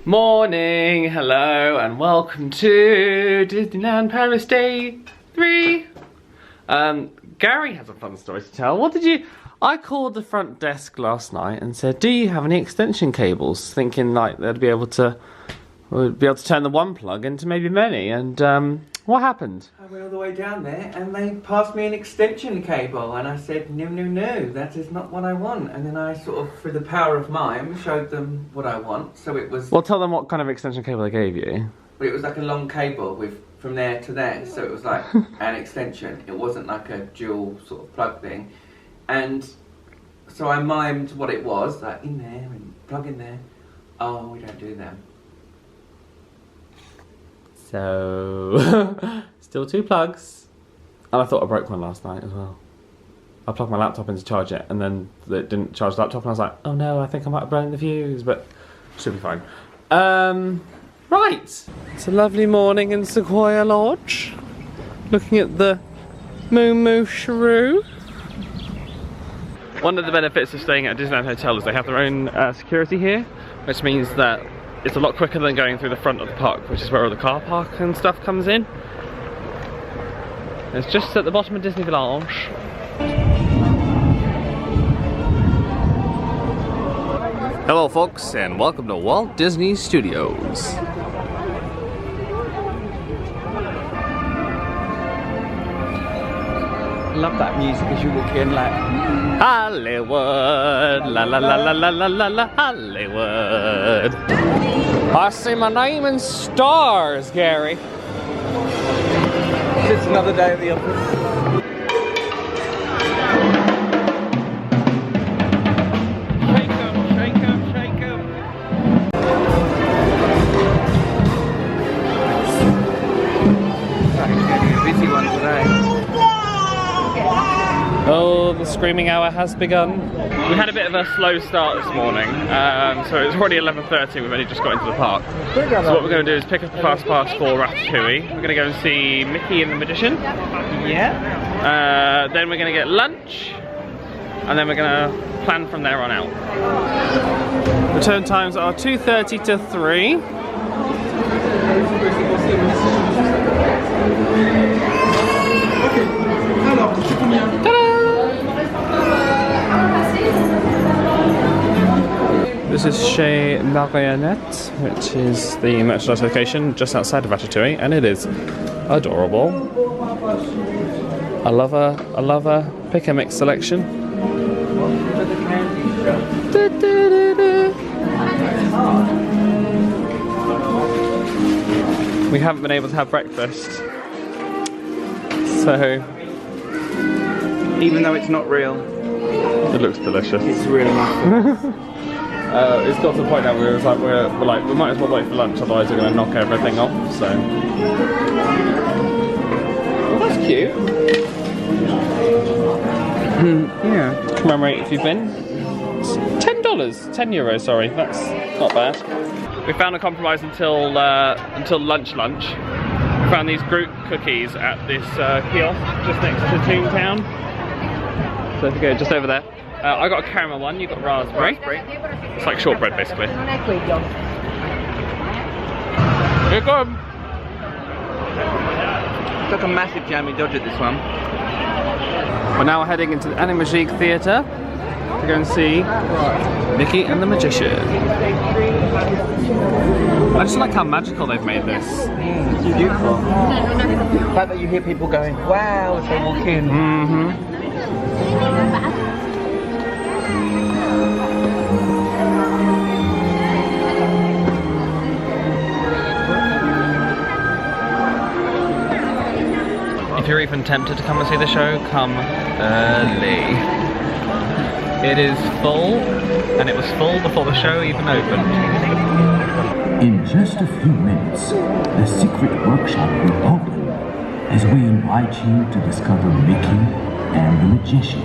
Morning, hello, and welcome to Disneyland Paris Day 3. Gary has a fun story to tell. What did you... I called the front desk last night and said, do you have any extension cables? Thinking like they'd be able to... We'd be able to turn the one plug into maybe many, and what happened? I went all the way down there and they passed me an extension cable and I said, no, that is not what I want. And then I sort of, through the power of mime, showed them what I want. So it was... Well, tell them what kind of extension cable they gave you. But it was like a long cable with from there to there, so it was like an extension. It wasn't like a dual sort of plug thing. And so I mimed what it was, like in there and plug in there. Oh, we don't do them. So, still 2 plugs. And I thought I broke one last night as well. I plugged my laptop in to charge it, and then it didn't charge the laptop, and I was like, oh no, I think I might have blown the fuse, but should be fine. Right. It's a lovely morning in Sequoia Lodge. Looking at the Moo Moo Shrew. One of the benefits of staying at a Disneyland hotel is they have their own security here, which means that it's a lot quicker than going through the front of the park, which is where all the car park and stuff comes in. It's just at the bottom of Disney Village. Hello folks, and welcome to Walt Disney Studios. I love that music as you walk in, like Hollywood, la la la la la la la la Hollywood. I see my name in stars, Gary. it's another day at the office. Shake 'em. It's getting a busy one today. Oh, the screaming hour has begun. We had a bit of a slow start this morning, so it's already 11:30, we've only just got into the park. So what we're going to do is pick up a fast pass for Ratatouille. We're going to go and see Mickey and the Magician. Yeah. Then we're going to get lunch, and then we're going to plan from there on out. Return times are 2:30 to 3. Ta-da! This is Chez Marionnette, which is the merchandise location just outside of Ratatouille, and it is adorable. I love a pick and mix selection. We haven't been able to have breakfast, so Even though it's not real, it looks delicious. it's really nice. It's got to the point now where we're like, we might as well wait for lunch, otherwise we're going to knock everything off. So, well, that's cute. Yeah. Commemorate if you've been. It's $10, €10. Sorry, that's not bad. We found a compromise until lunch. We found these Groot cookies at this kiosk just next to Toontown. So if you go just over there. I got a caramel one, you got raspberry. It's like shortbread basically. Here come. Took a massive jammy dodge at this one. We're now heading into the Animagique Theatre to go and see Mickey and the Magician. I just like how magical they've made this. It's beautiful. The fact that you hear people going, wow, as they walk in. If you're even tempted to come and see the show, come early. It is full, and it was full before the show even opened. In just a few minutes, the secret workshop will open as we invite you to discover Mickey and the Magician.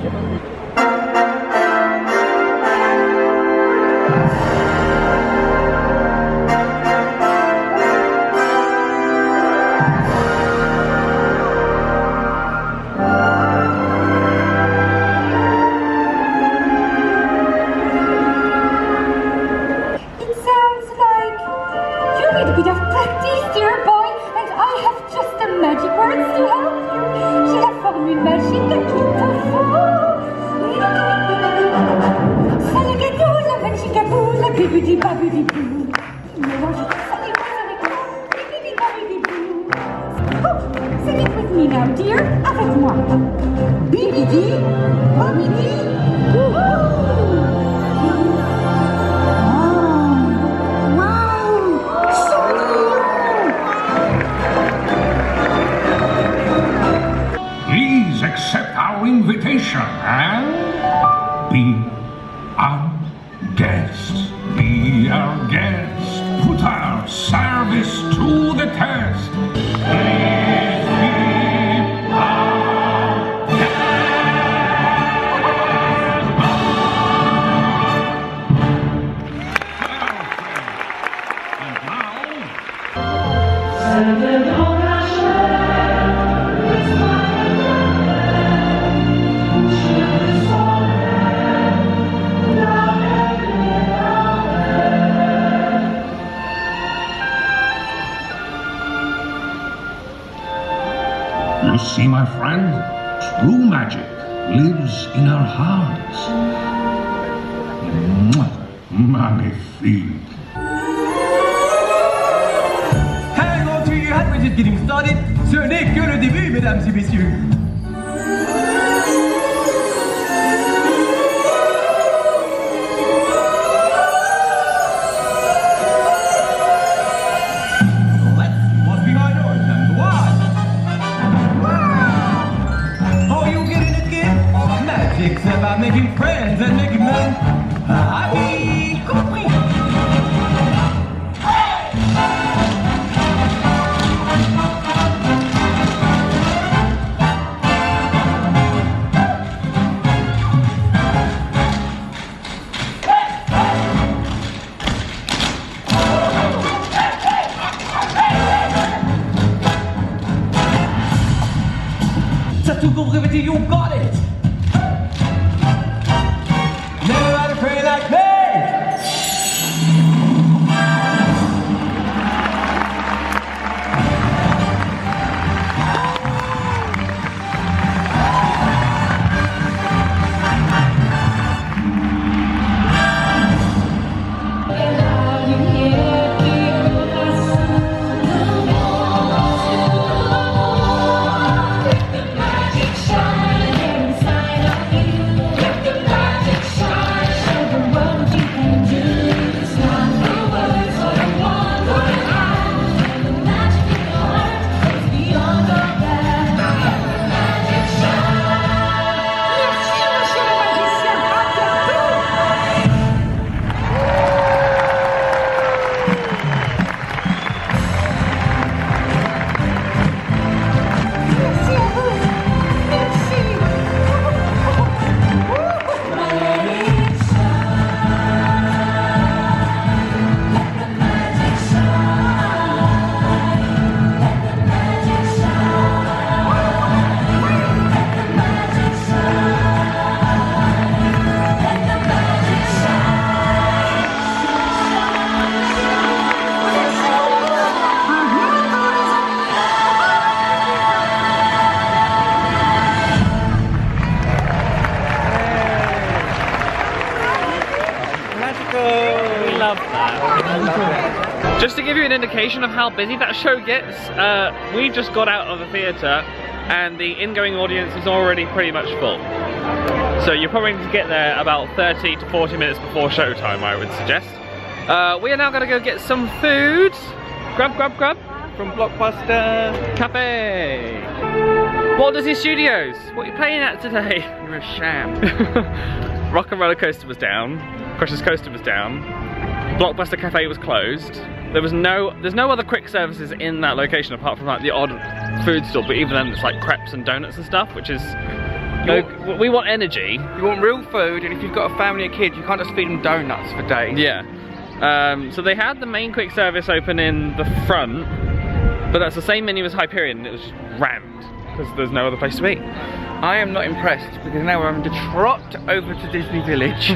Guest, be our guest. Put our service to the test. Please be our guest. And now, you see, my friend, true magic lives in our hearts. Magnifique. Hang on to your hat, we're just getting started. Ce n'est que le début, mesdames et messieurs. It's about making friends and making them happy. Compris. Ça tout pour répéter, you got it. Never had a friend like me! Just to give you an indication of how busy that show gets, we just got out of the theatre and the ingoing audience is already pretty much full. So you're probably going to get there about 30 to 40 minutes before showtime, I would suggest. We are now going to go get some food. Grub, grub, grub from Blockbuster Cafe. Walt Disney Studios, what are you playing at today? You're a sham. Rock and Roller Coaster was down. Crush's Coaster was down. Blockbuster Cafe was closed. There's no other quick services in that location apart from like the odd food store, but even then it's like crepes and donuts and stuff, which is... we want energy. You want real food, and if you've got a family of kids, you can't just feed them donuts for days. Yeah. So they had the main quick service open in the front, but that's the same menu as Hyperion, and it was just rammed because there's no other place to eat. I am not impressed because now we're having to trot over to Disney Village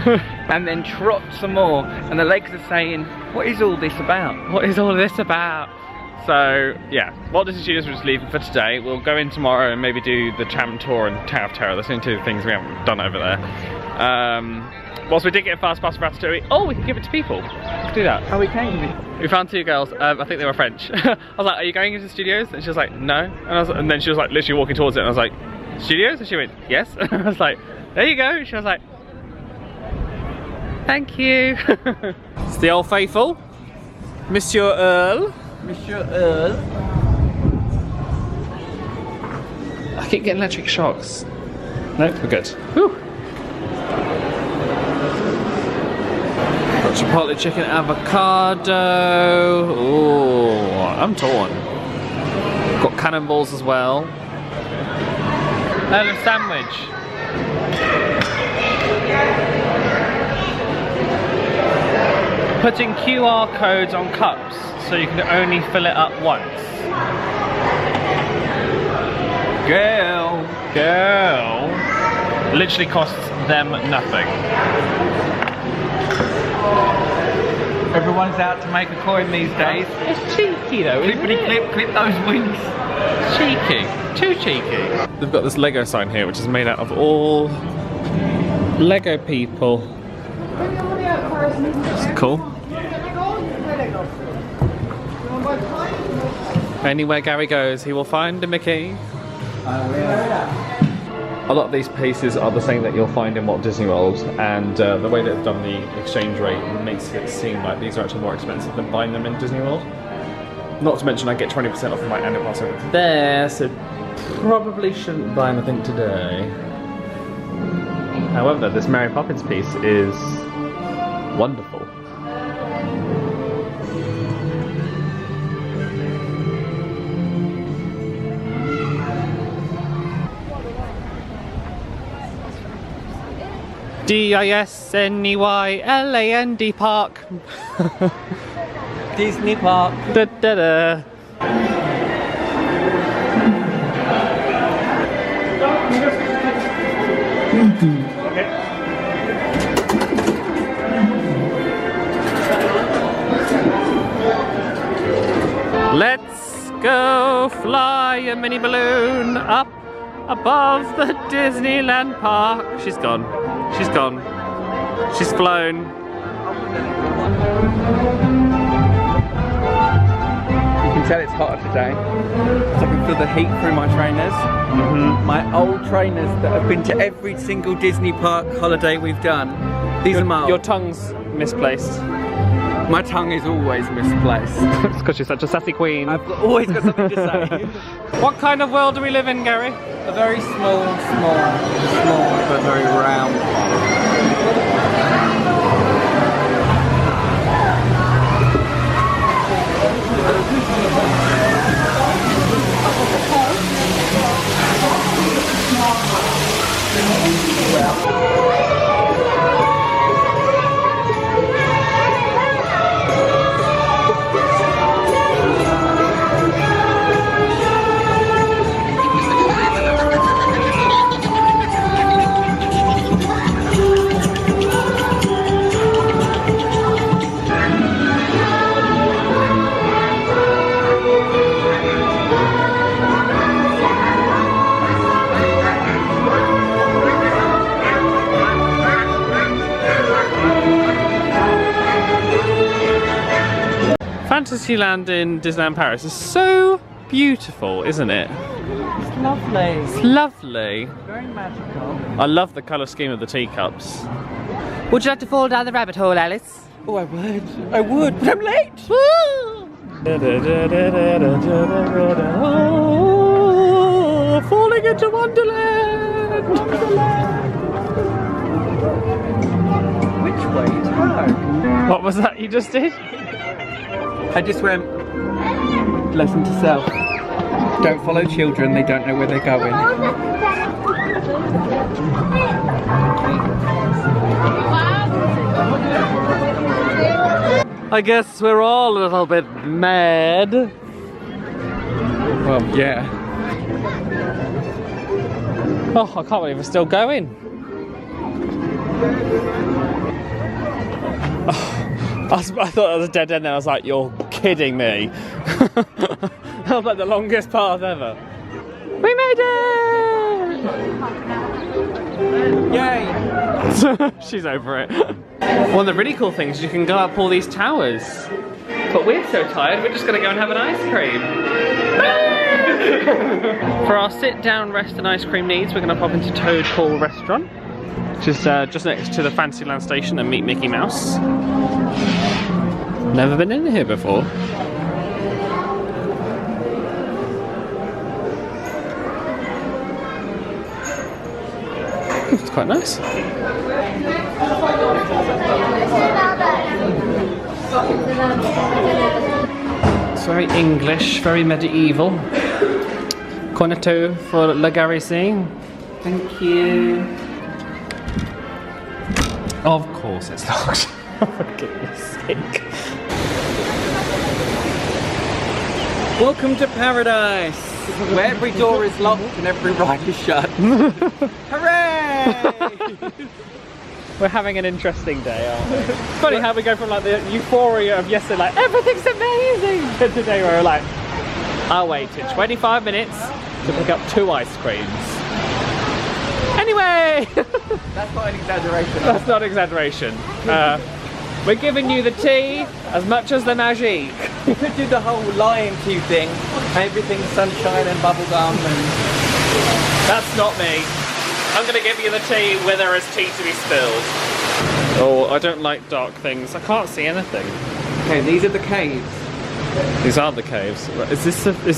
and then trot some more, and the legs are saying, what is all this about? What is all this about? So yeah, Walt Disney Studios we're just leaving for today. We'll go in tomorrow and maybe do the Tram Tour and Tower of Terror. That's the only two things we haven't done over there. Whilst we did get a fast pass for Ratatouille, oh, we can give it to people. Let's do that. Oh, we can give it. We found two girls, I think they were French. I was like, are you going into the studios? And she was like, no. And then she was like literally walking towards it, and I was like, studios? And she went, yes. And I was like, there you go. And she was like, thank you. It's the old faithful, Monsieur Earl. Monsieur Earl. I keep getting electric shocks. No, we're good. Whew. Chipotle chicken avocado. Ooh, I'm torn. Got cannonballs as well. Earl of Sandwich. Putting QR codes on cups so you can only fill it up once. Girl. Literally costs them nothing. Everyone's out to make a coin these days. It's cheeky though, isn't it? Clip those wings. Cheeky. Too cheeky. They've got this Lego sign here which is made out of all Lego people. It's cool. Anywhere Gary goes, he will find a Mickey. A lot of these pieces are the same that you'll find in Walt Disney World, and the way they've done the exchange rate makes it seem like these are actually more expensive than buying them in Disney World. Not to mention I get 20% off of my annual pass over there, so probably shouldn't buy anything today. However, this Mary Poppins piece is wonderful. Disneyland Park. Disney Park. Da, da, da. Let's go fly a mini balloon up above the Disneyland Park. She's gone. She's gone. She's flown. You can tell it's hotter today. So I can feel the heat through my trainers. My old trainers that have been to every single Disney park holiday we've done. These are my Your tongue's misplaced. My tongue is always misplaced. It's because you're such a sassy queen. I've always got something to say. What kind of world do we live in, Gary? A very small, but very round one. Fantasyland in Disneyland Paris is so beautiful, isn't it? It's lovely. It's lovely. Very magical. I love the colour scheme of the teacups. Would you like to fall down the rabbit hole, Alice? Oh, I would, but I'm late. Oh, falling into Wonderland. Which way to go? What was that you just did? I just went, lesson to self. Don't follow children, they don't know where they're going. I guess we're all a little bit mad. Well, yeah. Oh, I can't believe we're still going. I thought that was a dead end and I was like, you're kidding me. That was like the longest path ever. We made it! Yay! She's over it. One of the really cool things is you can go up all these towers. But we're so tired, we're just gonna go and have an ice cream. For our sit down, rest and ice cream needs, we're gonna pop into Toad Hall Restaurant, which is just next to the Fantasyland station, and meet Mickey Mouse. Never been in here before. It's quite nice. very English, very medieval. Cornetto for La Garrison. Thank you. Of course it's not. For goodness sake. Welcome to paradise, where every door is locked and every ride is shut. Hooray! We're having an interesting day, aren't we? It's funny how we go from like the euphoria of yesterday, like everything's amazing, to today where we're like, I waited 25 minutes to pick up 2 ice creams. Anyway! That's not an exaggeration. That's not exaggeration. We're giving you the tea as much as the magique. You could do the whole Lion Q thing. Everything's sunshine and bubblegum and... That's not me. I'm gonna give you the tea where there is tea to be spilled. Oh, I don't like dark things. I can't see anything. Okay, these are the caves. These are the caves. Is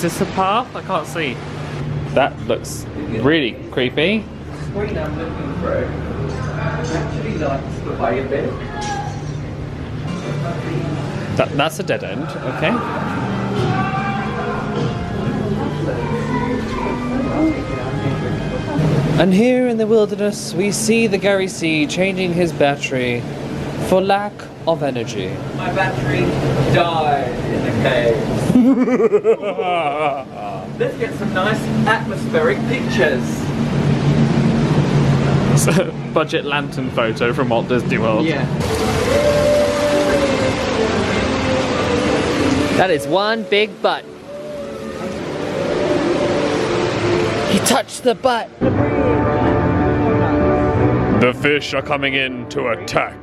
this a path? I can't see. That looks really creepy. Screen I'm looking through actually likes the way a bit. That's a dead end, okay. And here in the wilderness, we see the Gary C changing his battery for lack of energy. My battery died in the cave. Let's get some nice atmospheric pictures. It's a budget lantern photo from Walt Disney World. Yeah. That is one big butt. He touched the butt. The fish are coming in to attack.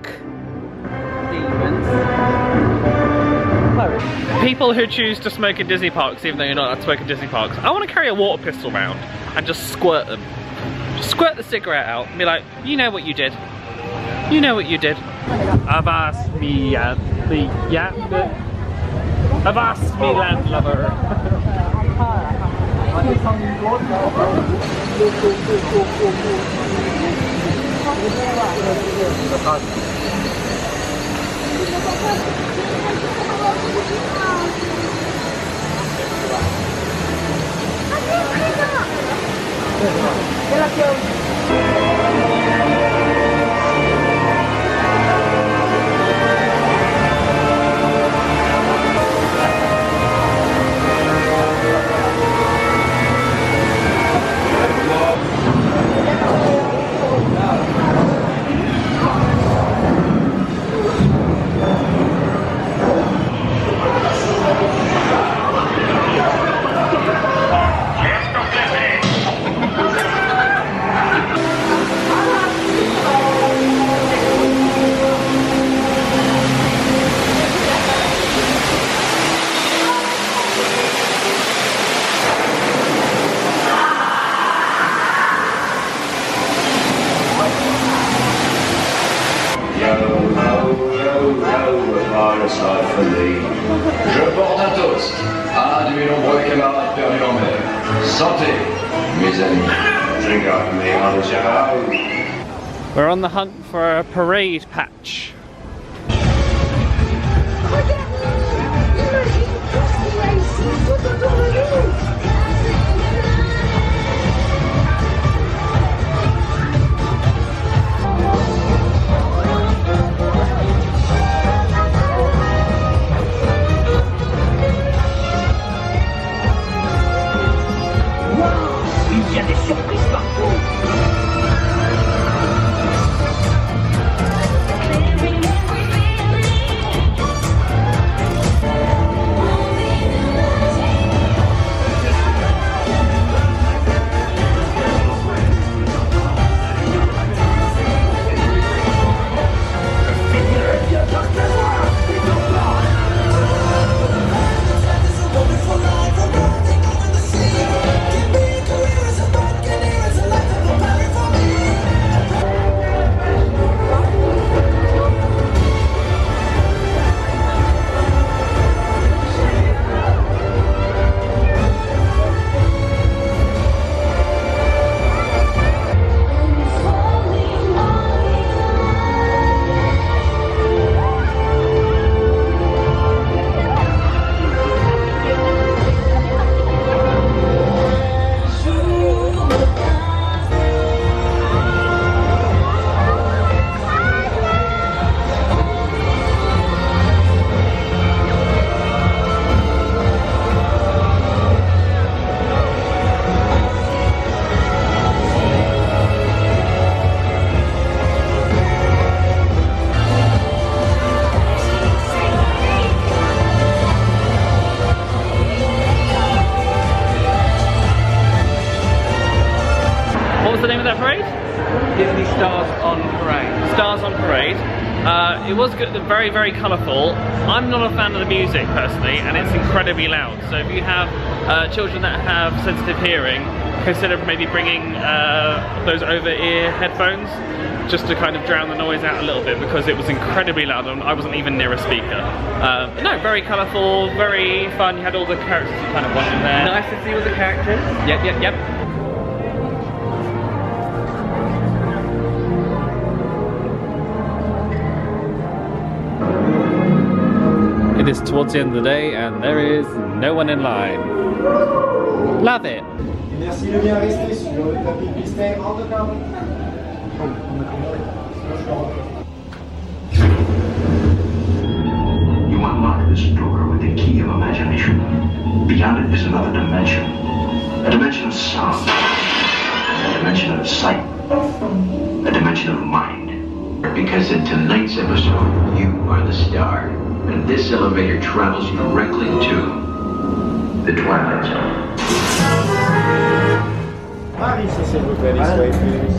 People who choose to smoke in Disney parks, even though you're not allowed to smoke in Disney parks, I want to carry a water pistol around and just squirt them. Just squirt the cigarette out and be like, you know what you did. You know what you did. Avast me, Avast me, landlubber. Je porte un toast à de mes nombreux camarades perdus en mer. Santé, mes amis. Drink up me on the show. We're on the hunt for a parade patch. It was good, very, very colourful. I'm not a fan of the music personally, and it's incredibly loud. So if you have children that have sensitive hearing, consider maybe bringing those over-ear headphones just to kind of drown the noise out a little bit, because it was incredibly loud and I wasn't even near a speaker. But no, very colourful, very fun. You had all the characters you kind of want in there. Nice to see all the characters. Yep. It is towards the end of the day and there is no one in line. Love it. Merci de bien rester sur le tapis Disney en You unlock this door with the key of imagination. Beyond it is another dimension. A dimension of sound. A dimension of sight. A dimension of mind. Because in tonight's episode, you are the star. And this elevator travels you directly to the Twilight Zone. Paris, s'il vous plaît, this way, please.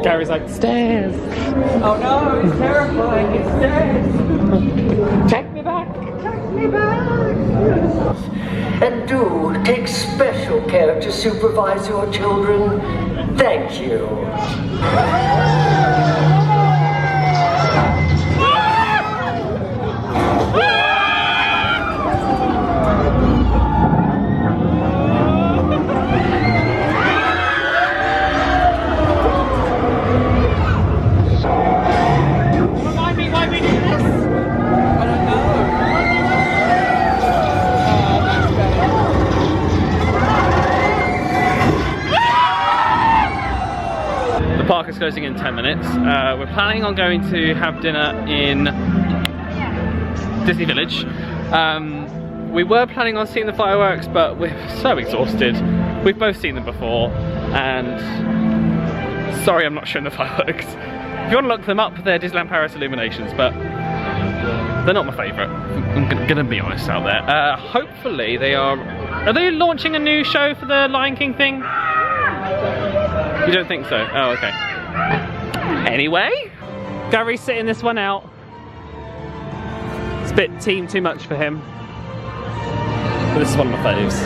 Gary's like, stairs! Oh no, it's terrifying, it's stairs! Take me back! Take me back! And do take special care to supervise your children. Thank you. Why we do this? I don't know. The park is closing in 10 minutes. We're planning on going to have dinner in Disney Village. We were planning on seeing the fireworks, but we're so exhausted. We've both seen them before, and sorry I'm not showing the fireworks. If you want to look them up, they're Disneyland Paris illuminations, but they're not my favourite. I'm gonna be honest out there. Hopefully they are they launching a new show for the Lion King thing? You don't think so? Oh, okay. Anyway, Gary's sitting this one out. It's a bit team too much for him. But this is one of my faves.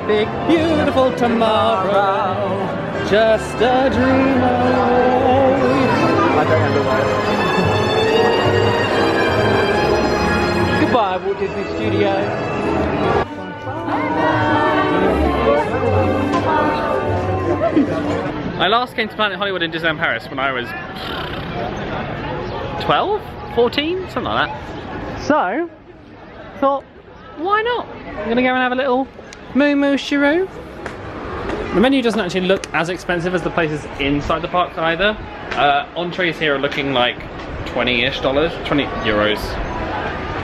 Big, beautiful tomorrow, just a dream away. I don't have the words. Goodbye, Walt Disney Studios. I last came to Planet Hollywood in Disneyland Paris when I was 12, 14, something like that. So, thought, why not? I'm gonna go and have a little Moo Shiroo. The menu doesn't actually look as expensive as the places inside the park either. Entrees here are looking like $20-ish, 20 euros.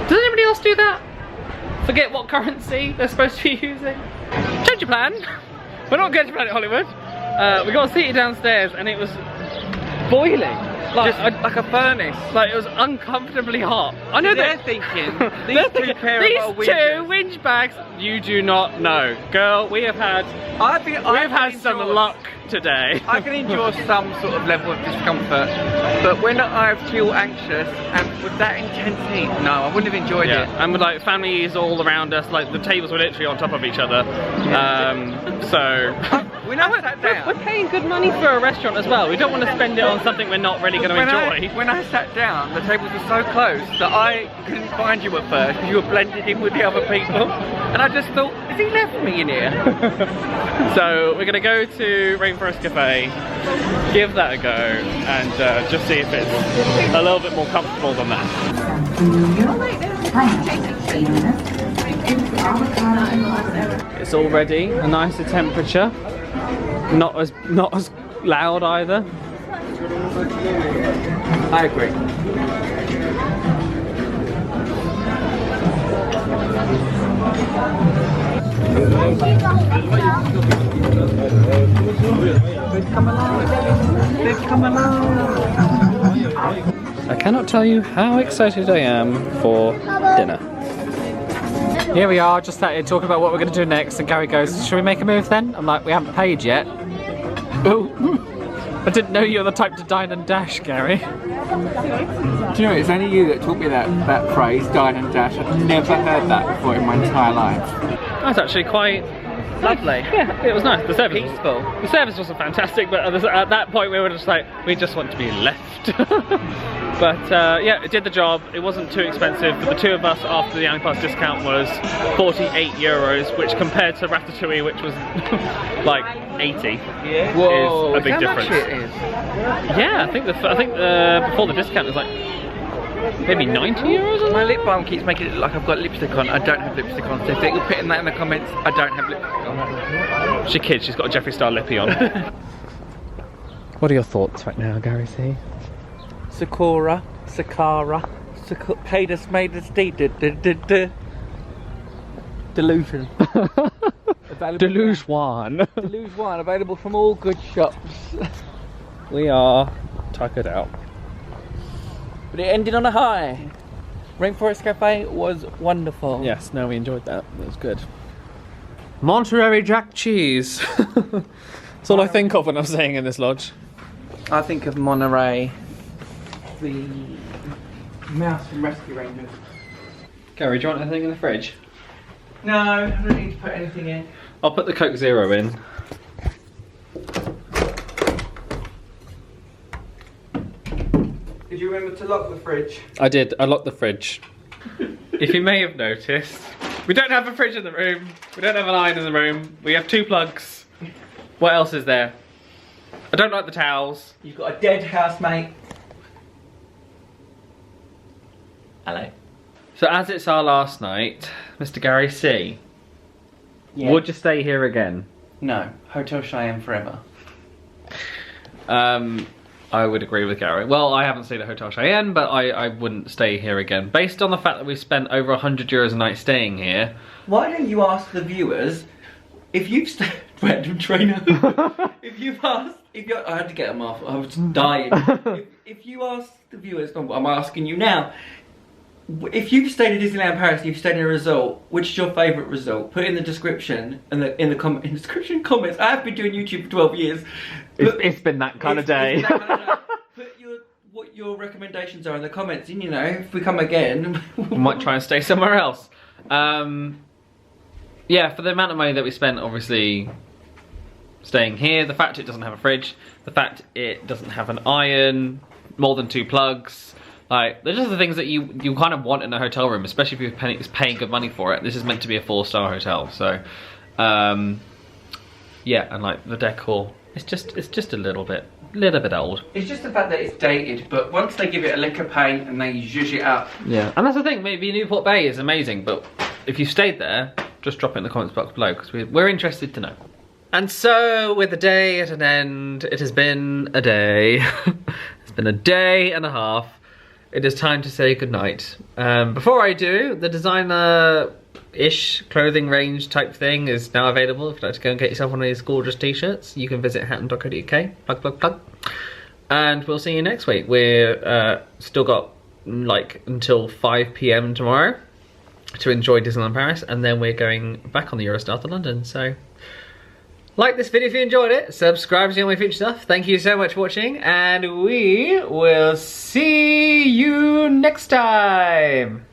Does anybody else do that? Forget what currency they're supposed to be using? Change your plan. We're not going to Planet Hollywood. We got seated downstairs and it was boiling. Like a furnace. Like it was uncomfortably hot. I know they're thinking these two winch bags. You do not know, girl. We have had some luck today. I can endure some sort of level of discomfort, but when I feel anxious and with that intense heat, no, I wouldn't have enjoyed it. And with like families all around us, like the tables were literally on top of each other. When I sat down, we're paying good money for a restaurant as well. We don't want to spend it on something we're not really going to enjoy. When I sat down, the tables were so close that I couldn't find you at first because you were blended in with the other people, and I just thought, has he left me in here? So we're going to go to Rainforest Cafe, give that a go, and just see if it's a little bit more comfortable than that. It's already a nicer temperature, not as loud either. I agree. I cannot tell you how excited I am for dinner. Here we are, just started talking about what we're going to do next, and Gary goes, "Should we make a move then?" I'm like, "We haven't paid yet." Oh, I didn't know you were the type to dine and dash, Gary. Do you know, it's only you that taught me that phrase, dine and dash. I've never heard that before in my entire life. That's actually quite lovely. Yeah, it was nice. The service Peaceful. The service wasn't fantastic, but at that point we were just like, we just want to be left. But yeah, it did the job. It wasn't too expensive. For the two of us, after the Annie Pass discount, was 48 euros, which compared to Ratatouille, which was like 80, Whoa, is a big difference. Much it is? Yeah, I think before the discount it was like maybe 90 euros. My lip balm keeps making it look like I've got lipstick on. I don't have lipstick on. So if you're putting that in the comments, I don't have lipstick on. She's a kid. She's got a Jeffree Star lippy on. What are your thoughts right now, Gary C? Sakura, paid us, made us, delusion. Delusion. Delusion, available from all good shops. We are tuckered out. But it ended on a high. Rainforest Cafe was wonderful. Yes, no, we enjoyed that. It was good. Monterey Jack cheese. That's all I think of when I'm staying in this lodge. I think of Monterey, the mouse from Rescue Rangers. Gary, do you want anything in the fridge? No, I don't need to put anything in. I'll put the Coke Zero in. Did you remember to lock the fridge? I did. I locked the fridge. If you may have noticed, we don't have a fridge in the room. We don't have an iron in the room. We have 2 plugs. What else is there? I don't like the towels. You've got a dead housemate. Hello. So as it's our last night, Mr. Gary C, would you stay here again? No. Hotel Cheyenne forever. I would agree with Gary. Well, I haven't stayed at Hotel Cheyenne, but I wouldn't stay here again. Based on the fact that we spent over 100 euros a night staying here. Why don't you ask the viewers if you've stayed... Random trainer. If you've asked... I had to get them off. I was dying. if you ask the viewers... I'm asking you now. If you've stayed at Disneyland Paris and you've stayed in a resort, which is your favourite resort? Put it in the description and in the description comments. I have been doing YouTube for 12 years. It's been that kind of day. Put what your recommendations are in the comments, and you know, if we come again, we might try and stay somewhere else. Yeah, for the amount of money that we spent, obviously staying here, the fact it doesn't have a fridge, the fact it doesn't have an iron, more than 2 plugs. Like, they're just the things that you kind of want in a hotel room, especially if you're paying good money for it. This is meant to be a 4-star hotel, so yeah, and like the decor, it's just a little bit old. It's just the fact that it's dated, but once they give it a lick of paint and they zhuzh it up. Yeah, and that's the thing. Maybe Newport Bay is amazing, but if you stayed there, just drop it in the comments box below because we're interested to know. And so, with the day at an end, it has been a day. It's been a day and a half. It is time to say goodnight. Before I do, the designer-ish clothing range type thing is now available. If you'd like to go and get yourself one of these gorgeous t-shirts, you can visit hattan.co.uk. Plug, plug, plug. And we'll see you next week. We're still got like until 5 PM tomorrow to enjoy Disneyland Paris, and then we're going back on the Eurostar to London. So Like this video if you enjoyed it, subscribe to see all my future stuff. Thank you so much for watching, and we will see you next time.